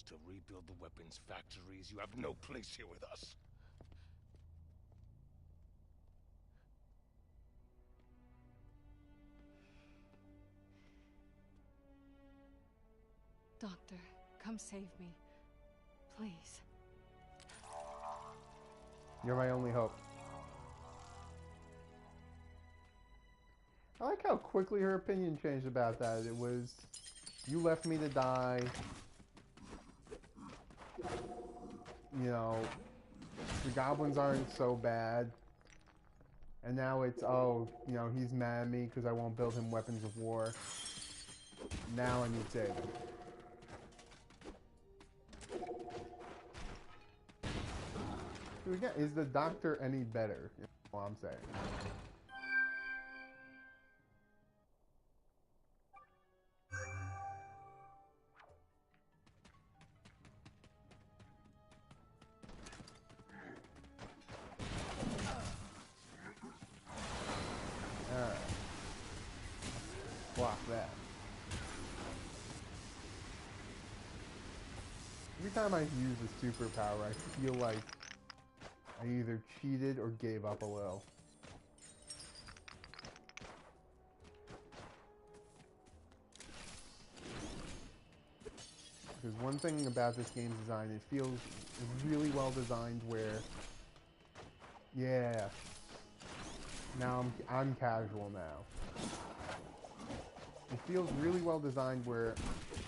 used to rebuild the weapons factories, you have no place here with us. Doctor, come save me. Please. You're my only hope. I like how quickly her opinion changed about that. It was, you left me to die. You know, the goblins aren't so bad. And now it's, oh, you know, he's mad at me because I won't build him weapons of war. Now I need saving. Dude, again, is the doctor any better? Is what I'm saying. Alright. Block that. Every time I use a superpower, I feel like I either cheated or gave up a little. Because one thing about this game's design, it feels really well designed where, yeah, now I'm casual now. It feels really well designed where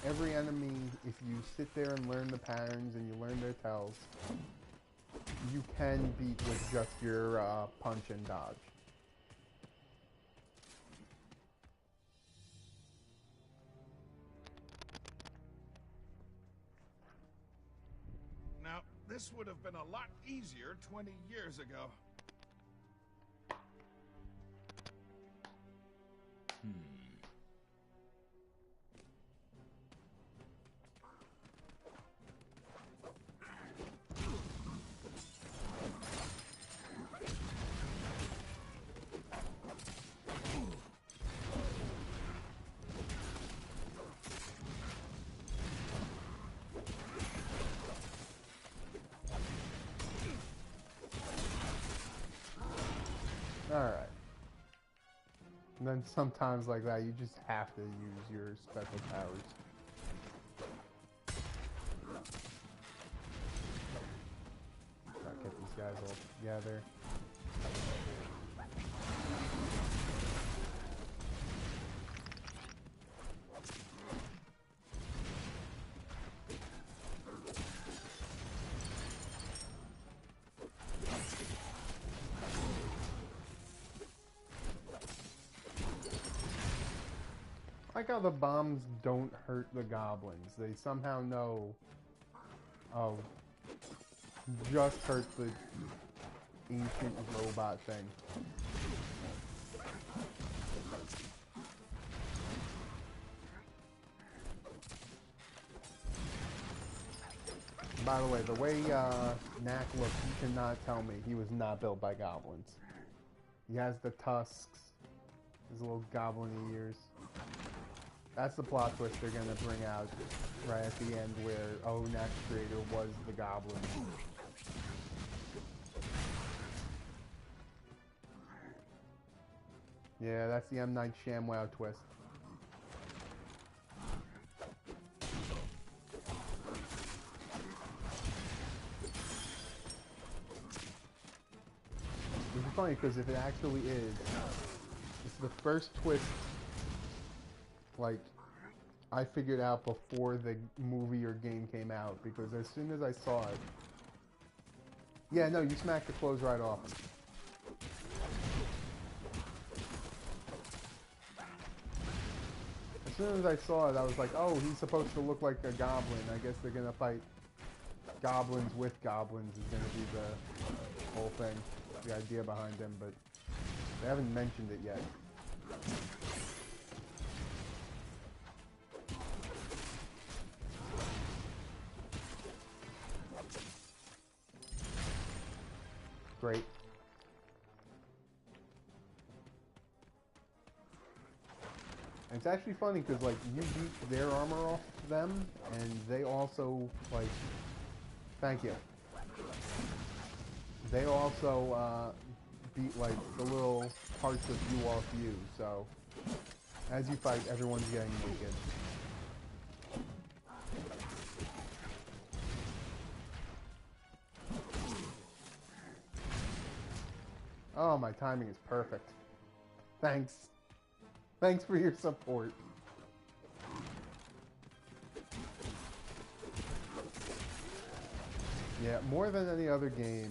every enemy, if you sit there and learn the patterns and you learn their tells, you can beat with just your punch and dodge. Now, this would have been a lot easier 20 years ago. Alright. And then sometimes like that, you just have to use your special powers. Try to get these guys all together. I like how the bombs don't hurt the goblins. They somehow know, oh, just hurt the ancient robot thing. By the way, Knack looks, you cannot tell me he was not built by goblins. He has the tusks, his little goblin ears. That's the plot twist they're gonna bring out right at the end where, oh, Knack's creator was the goblin. Yeah, that's the M. Night Shyamalan twist. Which is funny because if it actually is, it's the first twist, like, I figured out before the movie or game came out, because as soon as I saw it, yeah, no, you smack the clothes right off. As soon as I saw it, I was like, oh, he's supposed to look like a goblin. I guess they're gonna fight goblins with goblins is gonna be the whole thing, the idea behind them, but they haven't mentioned it yet. Great. It's actually funny because like you beat their armor off them, and they also like. Thank you. They also beat like the little parts of you off you. So as you fight, everyone's getting naked. Oh, my timing is perfect. Thanks. Thanks for your support. Yeah, more than any other game,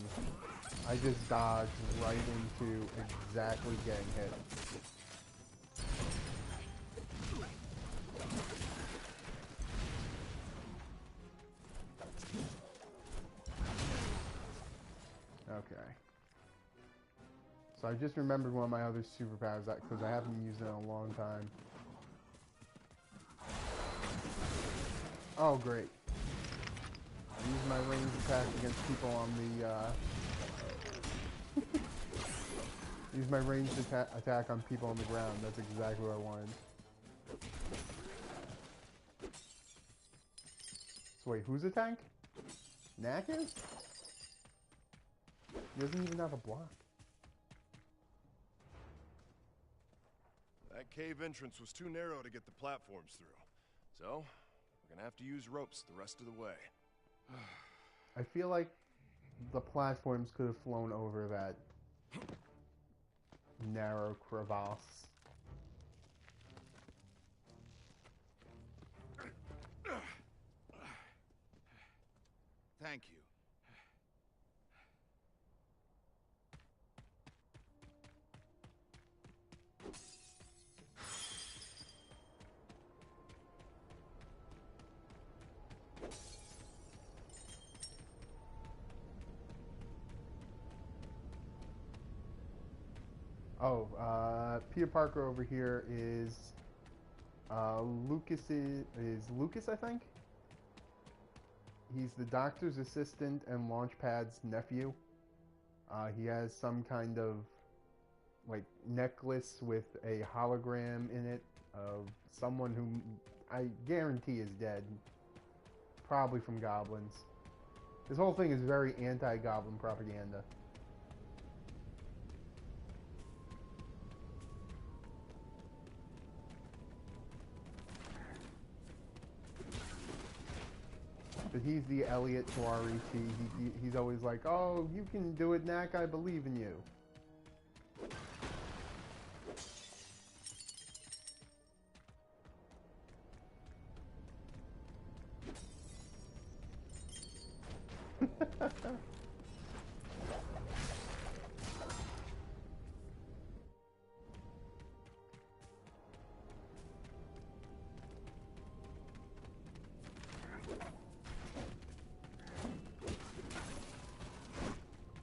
I just dodged right into exactly getting hit. Okay. So I just remembered one of my other superpowers because I haven't used it in a long time. Oh, great. I use my ranged attack against people on the, use my ranged attack on people on the ground. That's exactly what I wanted. So wait, who's a tank? Knack is? He doesn't even have a block. That cave entrance was too narrow to get the platforms through. So, we're gonna have to use ropes the rest of the way. I feel like the platforms could have flown over that narrow crevasse. Thank you. Oh, Peter Parker over here is Lucas, I think? He's the doctor's assistant and Launchpad's nephew. He has some kind of like necklace with a hologram in it of someone who I guarantee is dead. Probably from goblins. This whole thing is very anti-goblin propaganda. But he's the Elliot to our ET. He's always like, oh, you can do it, Knack, I believe in you.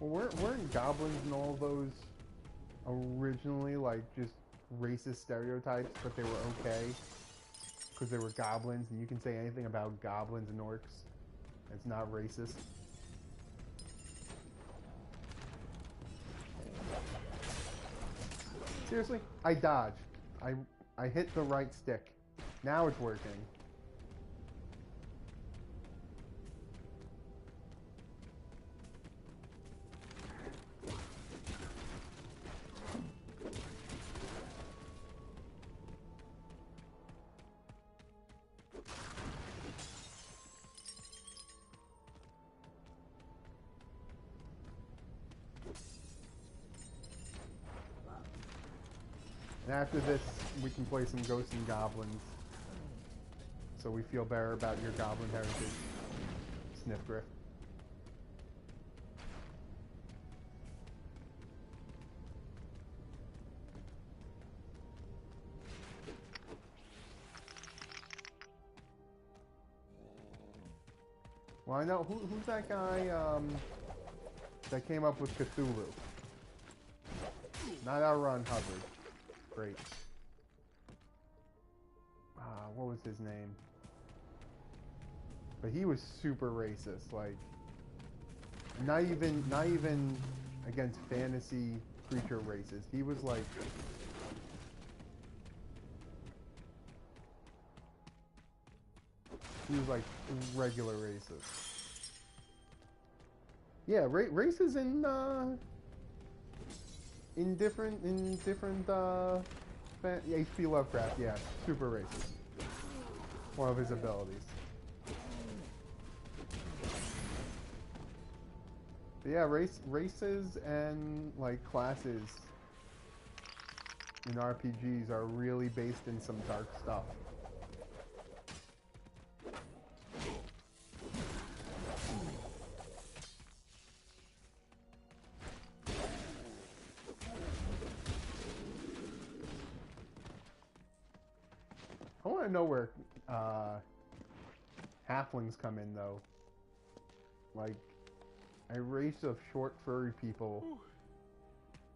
Well, weren't goblins and all those originally like just racist stereotypes, but they were okay because they were goblins, and you can say anything about goblins and orcs. It's not racist. Seriously, I dodged. I hit the right stick. Now it's working. And after this, we can play some Ghosts and Goblins, so we feel better about your goblin heritage, Sniffgriff. Well, I know who's that guy that came up with Cthulhu. Not Outrun Hubbard. Great. What was his name? But he was super racist, like not even against fantasy creature races. He was like Use like regular races. Yeah, races in different H.P. Lovecraft. Yeah, super races. One of his abilities. But yeah, races and like classes in RPGs are really based in some dark stuff. I want to know where halflings come in though. Like a race of short furry people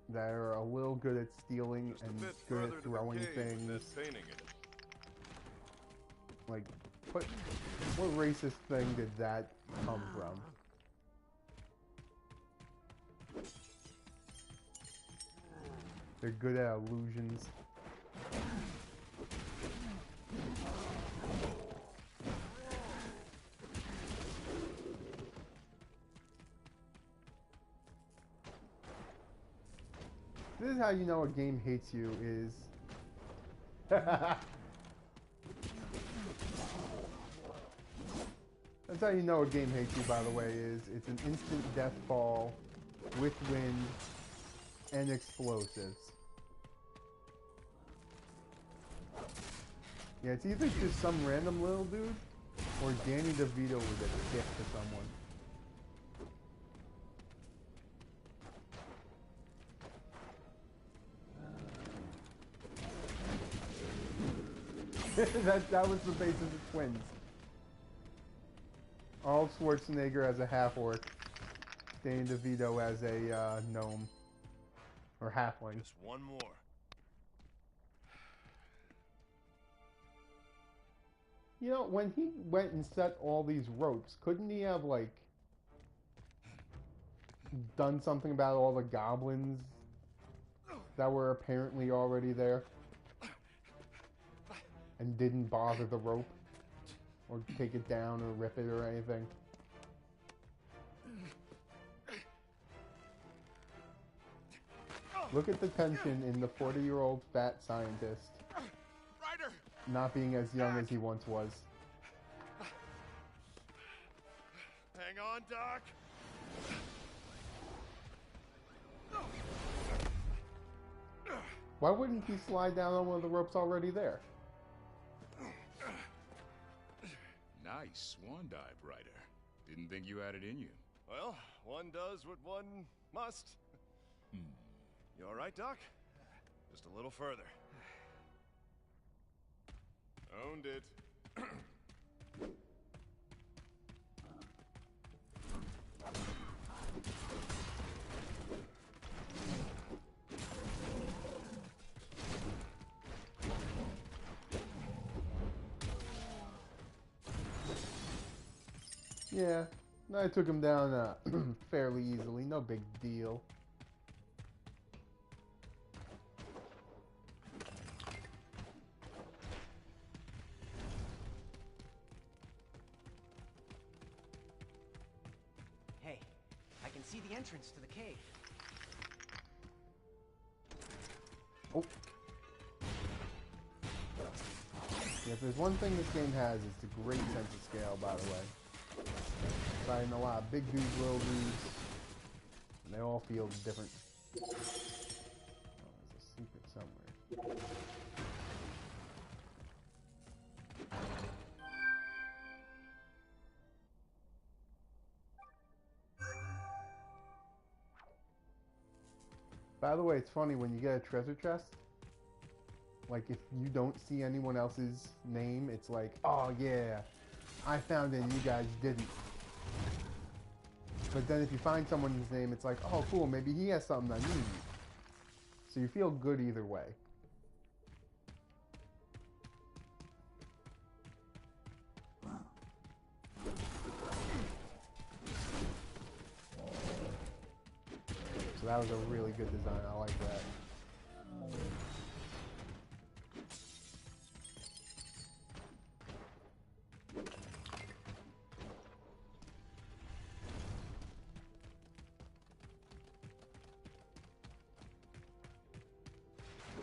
that are a little good at stealing and good at throwing things. Like, what racist thing did that come from? They're good at illusions. This is how you know a game hates you is... That's how you know a game hates you, by the way, is it's an instant death fall with wind and explosives. Yeah, it's either just some random little dude or Danny DeVito with a dick to someone. that was the basis of Twins. Arnold Schwarzenegger as a half-orc, Danny DeVito as a gnome. Or halfling. Just one more. You know, when he went and set all these ropes, couldn't he have, like, done something about all the goblins that were apparently already there? And didn't bother the rope? Or take it down or rip it or anything? Look at the tension in the 40-year-old fat scientist not being as young as he once was. Hang on, Doc. Why wouldn't he slide down on one of the ropes already there? Nice swan dive, Ryder. Didn't think you had it in you. Well, one does what one must. You all right, Doc? Just a little further. Owned it. Yeah, I took him down fairly easily, no big deal. Hey, I can see the entrance to the cave. Oh. Yeah, if there's one thing this game has, it's a great sense of scale, by the way. Fighting a lot of big dudes, little dudes, and they all feel different. Oh, there's a secret somewhere. By the way, it's funny when you get a treasure chest, like if you don't see anyone else's name, it's like, oh yeah, I found it and you guys didn't. But then if you find someone's name, it's like, oh cool, maybe he has something I need. So you feel good either way. So that was a really good design, I like that.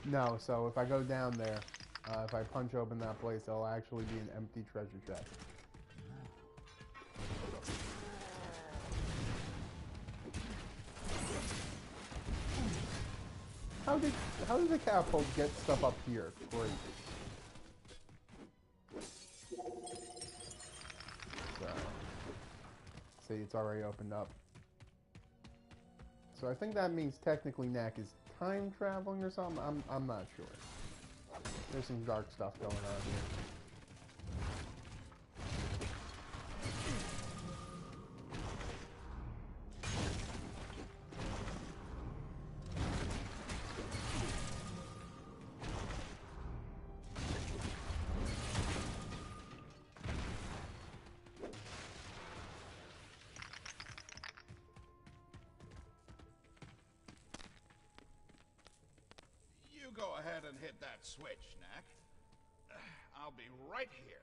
No, so if I go down there, if I punch open that place, it'll actually be an empty treasure chest. How did the catapult get stuff up here? Great. So, see, it's already opened up. So I think that means technically Knack is time traveling or something. I'm not sure. There's some dark stuff going on here. You go ahead and hit that switch, Knack. I'll be right here.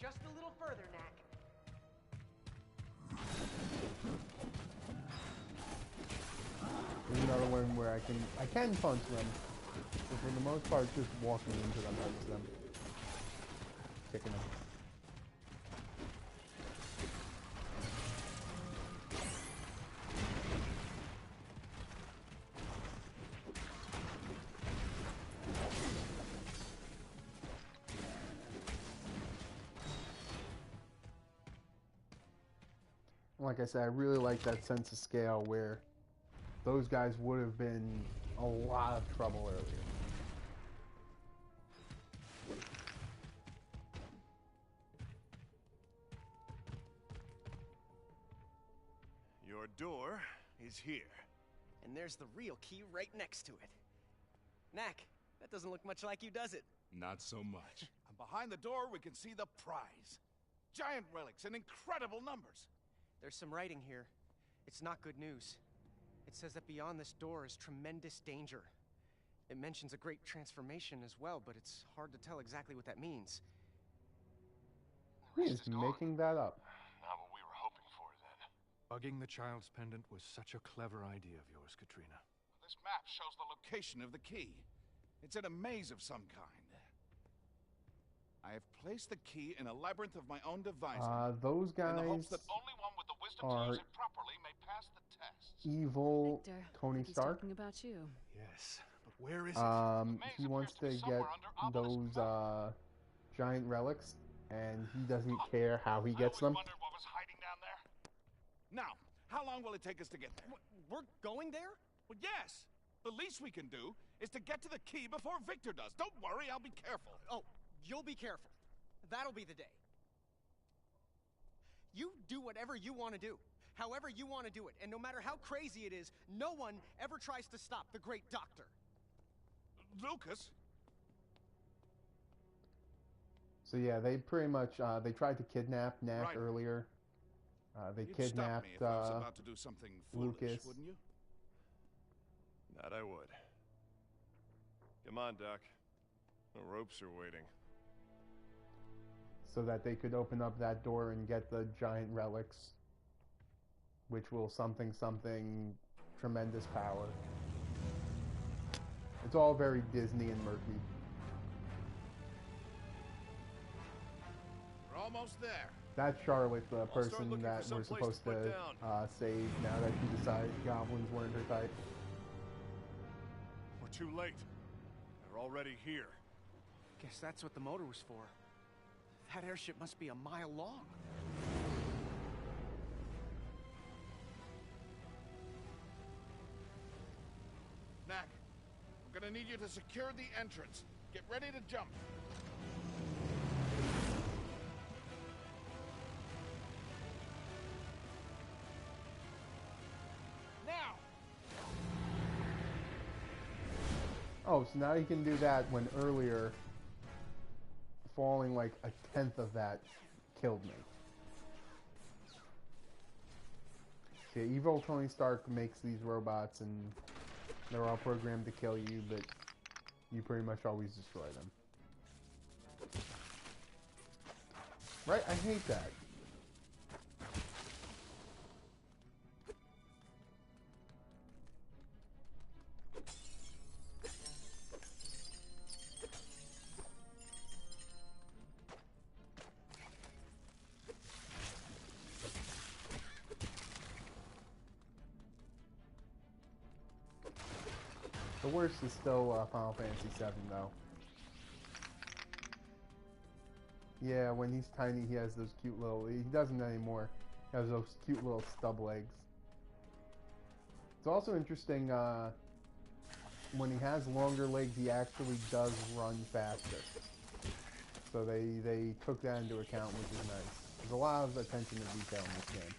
Just a little further, Knack. There's another one where I can punch them, but for the most part, just walking into them helps them. Kicking them. Like I said, I really like that sense of scale where those guys would have been a lot of trouble earlier. Your door is here. And there's the real key right next to it. Knack, that doesn't look much like you, does it? Not so much. And behind the door, we can see the prize. Giant relics in incredible numbers. There's some writing here. It's not good news. It says that beyond this door is tremendous danger. It mentions a great transformation as well, but it's hard to tell exactly what that means. He is making that up. Not what we were hoping for, then. Bugging the child's pendant was such a clever idea of yours, Katrina. This map shows the location of the key. It's in a maze of some kind. I have placed the key in a labyrinth of my own devising. Those in the hopes guys that only one with the wisdom are to use it properly may pass the test. evil Victor, Tony he's Stark. talking about you. Yes, but where is it? He wants to get those giant relics, and he doesn't care how he gets them. I always wondered what was hiding down there. Now, how long will it take us to get there? We're going there? Well, yes. The least we can do is to get to the key before Victor does. Don't worry, I'll be careful. Oh, you'll be careful. That'll be the day. You do whatever you want to do, however you want to do it, and no matter how crazy it is, no one ever tries to stop the great doctor. Lucas? So yeah, they pretty much they tried to kidnap Knack Right. earlier. They You'd stop kidnapped me if I was about to do something foolish, Lucas. wouldn't you? That I would. Come on, Doc. The ropes are waiting. so that they could open up that door and get the giant relics, which will something tremendous power. It's all very Disney and murky. We're almost there. That's Charlotte, the start person looking that for we're some place supposed to put to down. save now that she decided goblins weren't her type. We're too late. They're already here. Guess that's what the motor was for. That airship must be a mile long. Knack, we're gonna need you to secure the entrance. Get ready to jump. Oh, so now you can do that when earlier falling like a tenth of that killed me. Yeah, evil Tony Stark makes these robots and they're all programmed to kill you, but you pretty much always destroy them. Right? I hate that. The worst is still Final Fantasy VII, though. Yeah, when he's tiny, he has those cute little... He doesn't anymore. He has those cute little stub legs. It's also interesting, when he has longer legs, he actually does run faster. So they took that into account, which is nice. There's a lot of attention to detail in this game.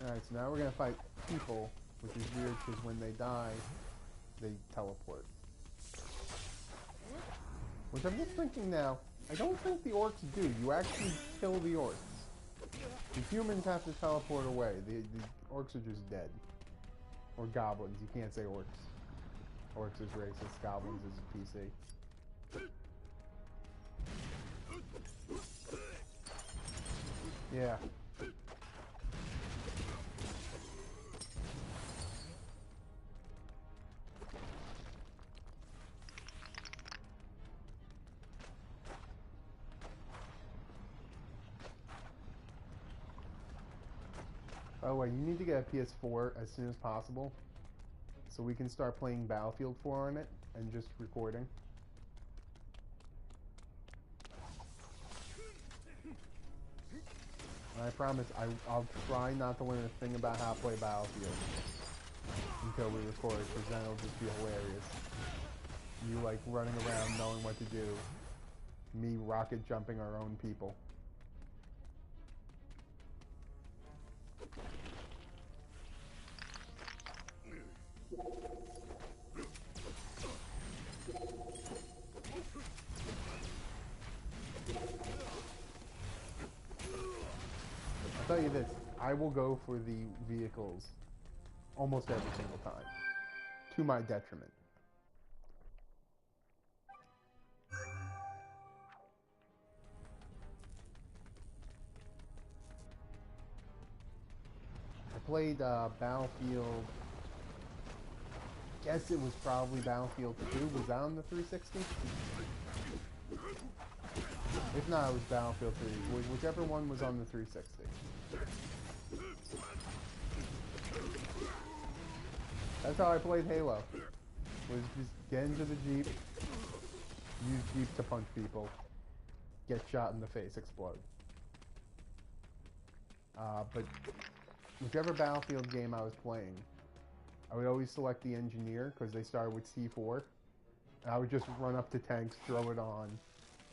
Alright, so now we're gonna fight people, which is weird because when they die, they teleport. Which I'm just thinking now, I don't think the orcs do. You actually kill the orcs. The humans have to teleport away. The orcs are just dead. Or goblins. You can't say orcs. Orcs is racist. Goblins is PC. Yeah. By the way, you need to get a PS4 as soon as possible so we can start playing Battlefield 4 on it and just recording. And I promise I'll try not to learn a thing about how to play Battlefield until we record, because then it'll just be hilarious. You like running around knowing what to do. Me rocket jumping our own people. I'll tell you this, I will go for the vehicles almost every single time, to my detriment. I played Battlefield, guess it was probably Battlefield 2, was that on the 360? If not, it was Battlefield 3, whichever one was on the 360. That's how I played Halo. Was just get into the Jeep, use Jeep to punch people, get shot in the face, explode. But whichever Battlefield game I was playing, I would always select the engineer because they started with C4. And I would just run up to tanks, throw it on,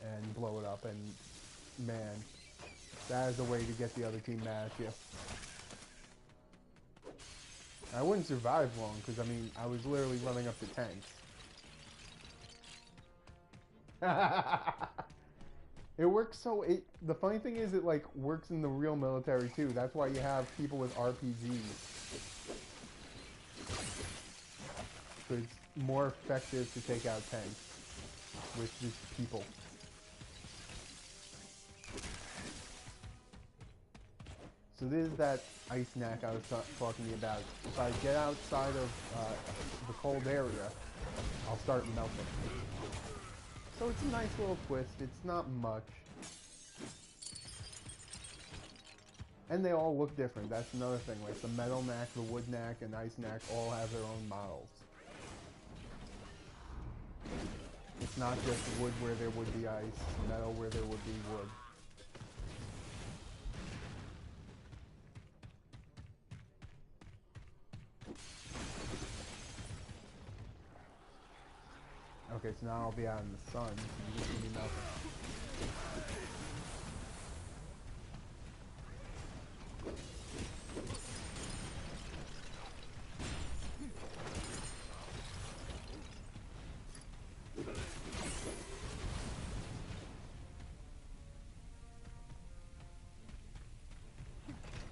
and blow it up. And man, that is a way to get the other team mad at you. I wouldn't survive long because, I mean, I was literally running up to tanks. It works so... the funny thing is it, like, works in the real military, too. That's why you have people with RPGs. So it's more effective to take out tanks with just people. So this is that ice knack I was talking to you about. If I get outside of the cold area, I'll start melting. So it's a nice little twist. It's not much. And they all look different. That's another thing. Like the metal Knack, the wood Knack, and ice Knack all have their own models. It's not just wood where there would be ice, metal where there would be wood. Okay, so now I'll be out in the sun, so you can see me melting.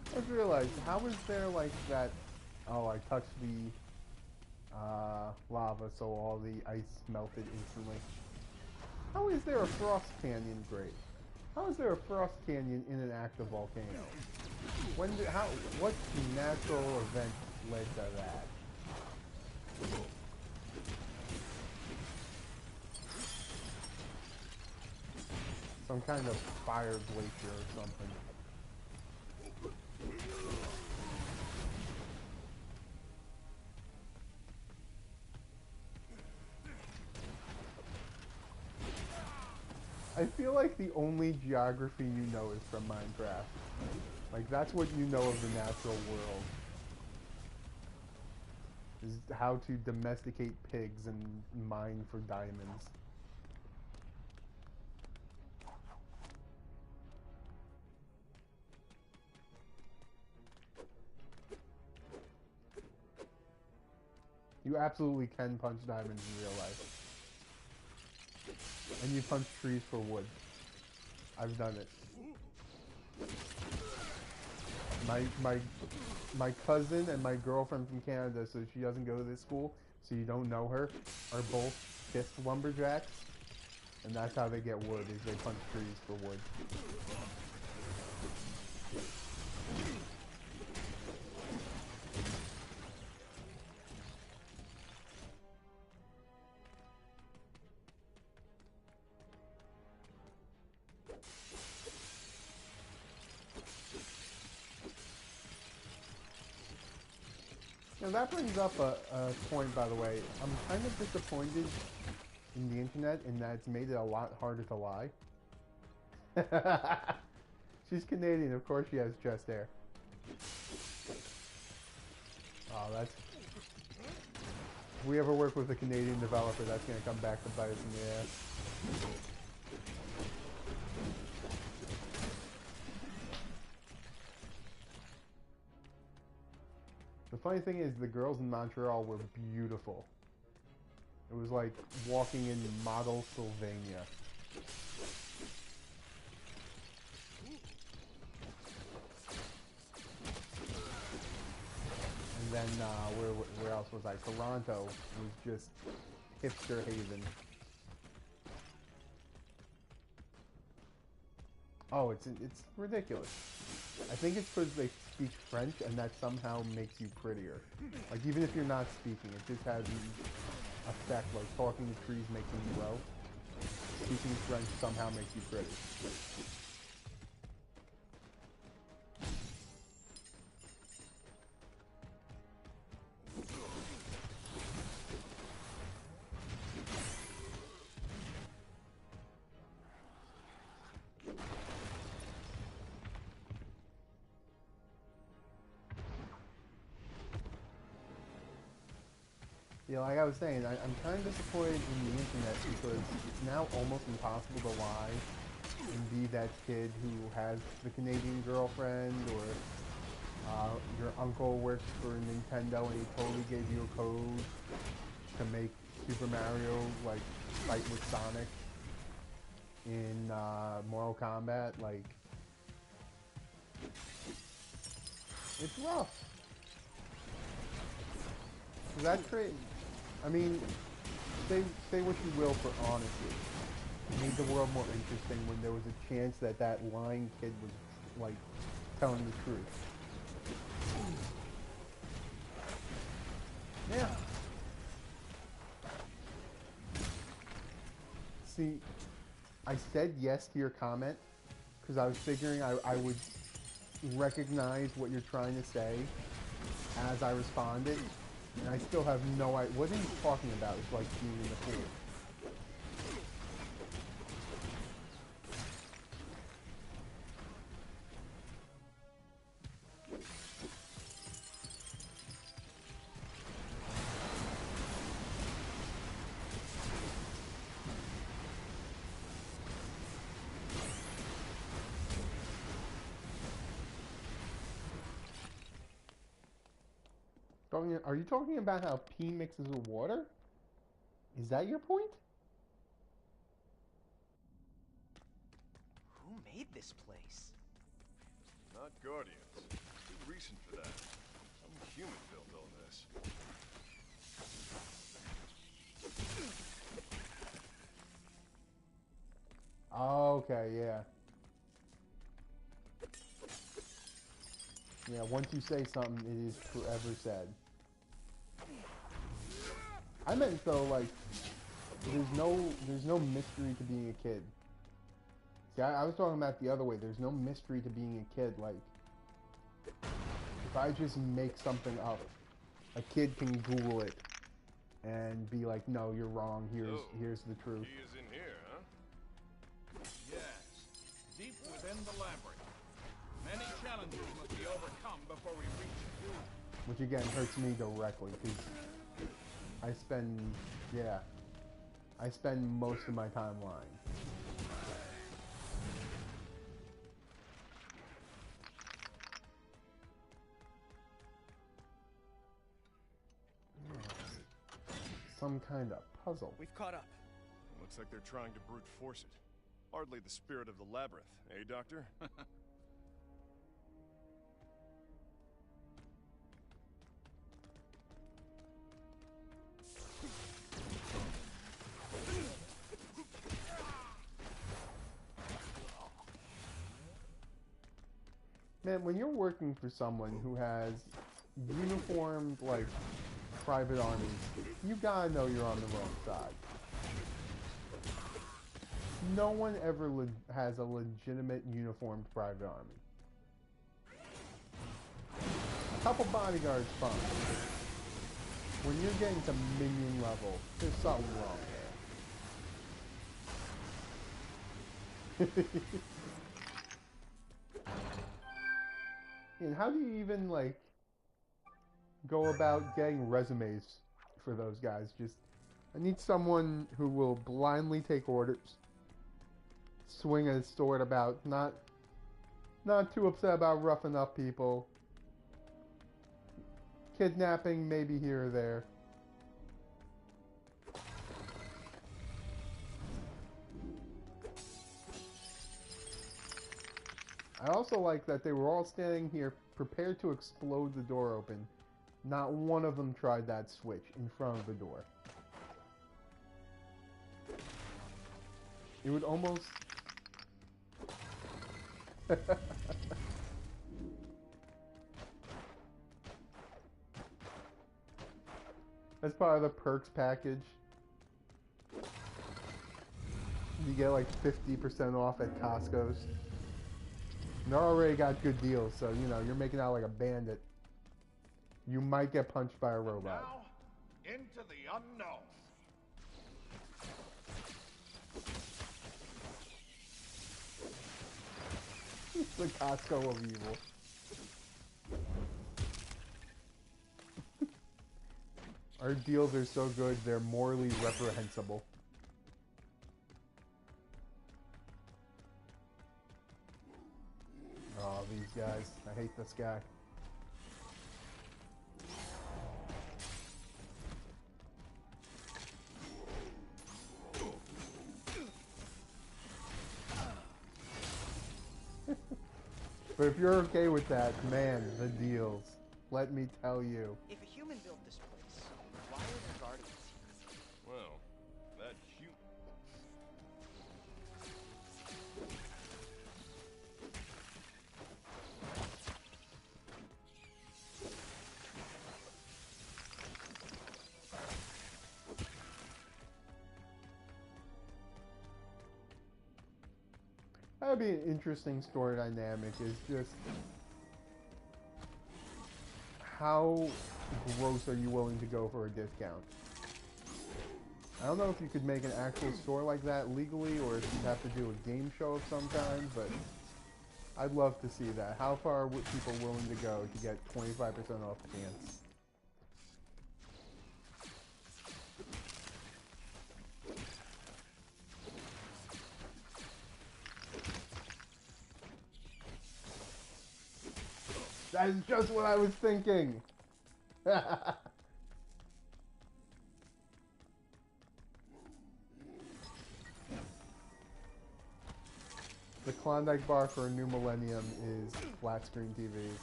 I just realized, how is there like that? Oh, I touched the lava, so all the ice melted instantly. How is there a frost canyon grate? How is there a frost canyon in an active volcano? What natural event led to that? Some kind of fire glacier or something. I feel like the only geography you know is from Minecraft. Like, that's what you know of the natural world. Is how to domesticate pigs and mine for diamonds. You absolutely can punch diamonds in real life. And you punch trees for wood. I've done it. My cousin and my girlfriend from Canada, so she doesn't go to this school, so you don't know her, are both fist lumberjacks. And that's how they get wood, is they punch trees for wood. Now that brings up a point, by the way. I'm kind of disappointed in the internet in that it's made it a lot harder to lie. She's Canadian, of course she has chest hair. Oh, that's... If we ever work with a Canadian developer, that's going to come back to bite us in the ass. The funny thing is, the girls in Montreal were beautiful. It was like walking in model Sylvania. And then, where else was I? Toronto was just hipster haven. Oh, it's ridiculous. I think it's because they speak French, and that somehow makes you prettier. Like, even if you're not speaking, it just has an effect, like talking to trees making you grow. Speaking French somehow makes you pretty. Yeah, like I was saying, I'm kind of disappointed in the internet because it's now almost impossible to lie and be that kid who has the Canadian girlfriend, or your uncle works for Nintendo and he totally gave you a code to make Super Mario, like, fight with Sonic in Mortal Kombat. Like, it's rough. That I mean, say what you will for honesty. It made the world more interesting when there was a chance that that lying kid was, like, telling the truth. Yeah. See, I said yes to your comment because I was figuring I would recognize what you're trying to say as I responded, and I still have no idea. What are you talking about? It's like being in the pool. Are you talking about how pee mixes with water? Is that your point? Who made this place? Not Guardians. It's too recent for that. Some human built all this. Okay, yeah. Yeah, once you say something, it is forever said. I meant though, like, there's no mystery to being a kid. See, I was talking about the other way. There's no mystery to being a kid. Like, if I just make something up, a kid can Google it and be like, "No, you're wrong. Here's the truth." He is in here, huh? Yes, deep within the labyrinth. Many challenges must be overcome before we reach it. Which again hurts me directly because I spend most of my time lying. Some kind of puzzle. We've caught up. Looks like they're trying to brute force it. Hardly the spirit of the labyrinth, eh, Doctor? Man, when you're working for someone who has uniformed, like, private armies, you gotta know you're on the wrong side. No one ever has a legitimate uniformed private army. A couple bodyguards, fine. When you're getting to minion level, there's something wrong there. And how do you even, like, go about getting resumes for those guys? Just, I need someone who will blindly take orders, swing a sword about, not too upset about roughing up people, kidnapping maybe here or there. I also like that they were all standing here prepared to explode the door open. Not one of them tried that switch in front of the door. It would almost... That's part of the perks package. You get like 50% off at Costco's. And they already got good deals, so you know, you're making out like a bandit. You might get punched by a robot. Now, into the unknown. It's the Costco of evil. Our deals are so good, they're morally reprehensible. Oh, these guys. I hate this guy. But if you're okay with that, man, the deals. Let me tell you. If a human built this place, why are there guardians here? Well, that human... That would be an interesting story dynamic, is just how gross are you willing to go for a discount? I don't know if you could make an actual store like that legally, or if you'd have to do a game show of some kind, but I'd love to see that. How far are people willing to go to get 25% off pants? That is just what I was thinking! The Klondike bar for a new millennium is flat screen TVs.